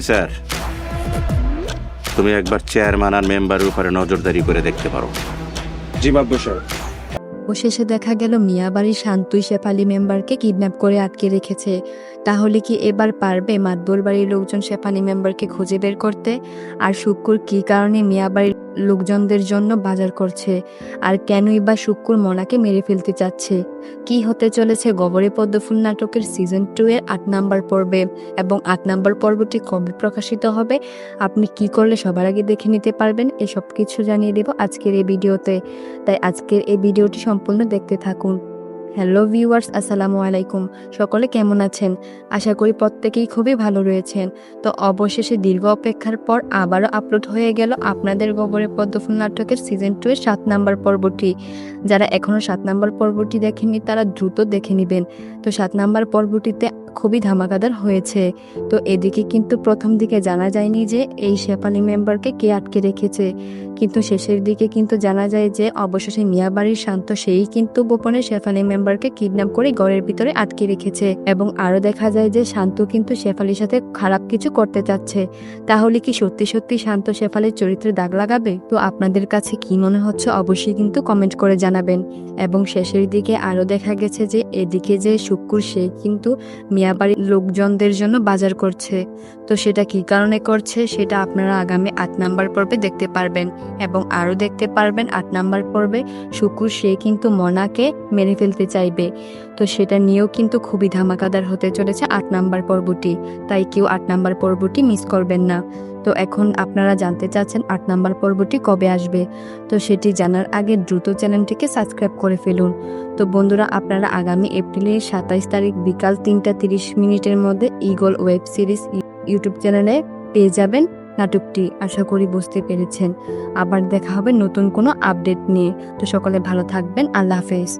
Sir, তুমি একবার chairman আর মেম্বারের উপরে নজরদারি করে দেখতে পারো। জি মাতবর সাহেব। অবশেষে দেখা গেল মিয়াবাড়ির শান্তই শেফালি মেম্বারকে কিডন্যাপ করে আটকে রেখেছে। তাহলে কি এবার পারবে মাতবর বাড়ির লোকজন শেফালি মেম্বারকে খুঁজে বের করতে? আর শুক্কুর কি কারণে মিয়াবাড়ির লোকজনদের জন্য বাজার করছে? আর কেনই বা শুক্কুর মনাকে মেরে ফেলতে চাচ্ছে? কি হতে চলেছে গবরে পদ্মফুল নাটকের সিজন 2 এর 8 নাম্বার পর্বে, এবং 8 নাম্বার পর্বটি কবে প্রকাশিত হবে, আপনি কি করলে সবার আগে দেখে নিতে পারবেন, এসব কিছু জানিয়ে দেব আজকের এই ভিডিওতে। তাই আজকের এই ভিডিওটি সম্পূর্ণ দেখতে থাকুন। হ্যালো ভিউয়ার্স, আসসালামু আলাইকুম। সকলে কেমন আছেন? আশা করি প্রত্যেকেই খুবই ভালো রয়েছেন। তো অবশেষে দীর্ঘ অপেক্ষার পর আবারও আপলোড হয়ে গেল আপনাদের গবরে পদ্মফুল নাটকের সিজন 2 এর 7 নাম্বার পর্বটি। যারা এখনো 7 নাম্বার পর্বটি দেখেননি তারা দ্রুত দেখে নেবেন। তো 7 নাম্বার পর্বটিতে খুবই ধামাকাদার হয়েছে। তো এদিকে কিন্তু প্রথম দিকে জানা যায়নি যে এই শেফালি মেম্বারকে কে আটকে রেখেছে, কিন্তু শেষের দিকে কিন্তু জানা যায় যে অবশেষে মিয়াবাড়ির শান্ত সেই কিন্তু গোপনে শেফালি মেম্বারকে কিডন্যাপ করে ঘরের ভিতরে আটকে রেখেছে। এবং আরো দেখা যায় যে শান্ত কিন্তু শেফালির সাথে খারাপ কিছু করতে চাচ্ছে। তাহলে কি সত্যি সত্যি শান্ত শেফালির চরিত্রে দাগ লাগাবে? তো আপনাদের কাছে কি মনে হচ্ছে অবশ্যই কিন্তু কমেন্ট করে জানাবেন। এবং শেষের দিকে আরো দেখা গেছে যে এদিকে যে শুক্কুর সে কিন্তু মিয়াবাড়ির লোকজনদের জন্য বাজার করছে। তো সেটা কি কারণে করছে সেটা আপনারা আগামী 8 নাম্বার পর্বে দেখতে পারবেন। এবং আরও দেখতে পারবেন 8 নাম্বার পর্বে শুক্কুর সে কিন্তু মনাকে মেরে ফেলতে চাইবে। তো সেটা নিয়েও কিন্তু খুবই ধামাকাদার হতে চলেছে 8 নাম্বার পর্বটি। তাই কেউ 8 নাম্বার পর্বটি মিস করবেন না। তো এখন আপনারা জানতে চাচ্ছেন 8 নাম্বার পর্বটি কবে আসবে। তো সেটি জানার আগে দ্রুত চ্যানেলটিকে সাবস্ক্রাইব করে ফেলুন। তো বন্ধুরা, আপনারা আগামী এপ্রিলের 27 তারিখ বিকাল 3টা 30 মিনিটের মধ্যে ঈগল ওয়েব সিরিজ ইউটিউব চ্যানেলে পেয়ে যাবেন নাটকটি। আশা করি বুঝতে পেরেছেন। আবার দেখা হবে নতুন কোনো আপডেট নিয়ে। তো সকলে ভালো থাকবেন। আল্লাহ হাফেজ।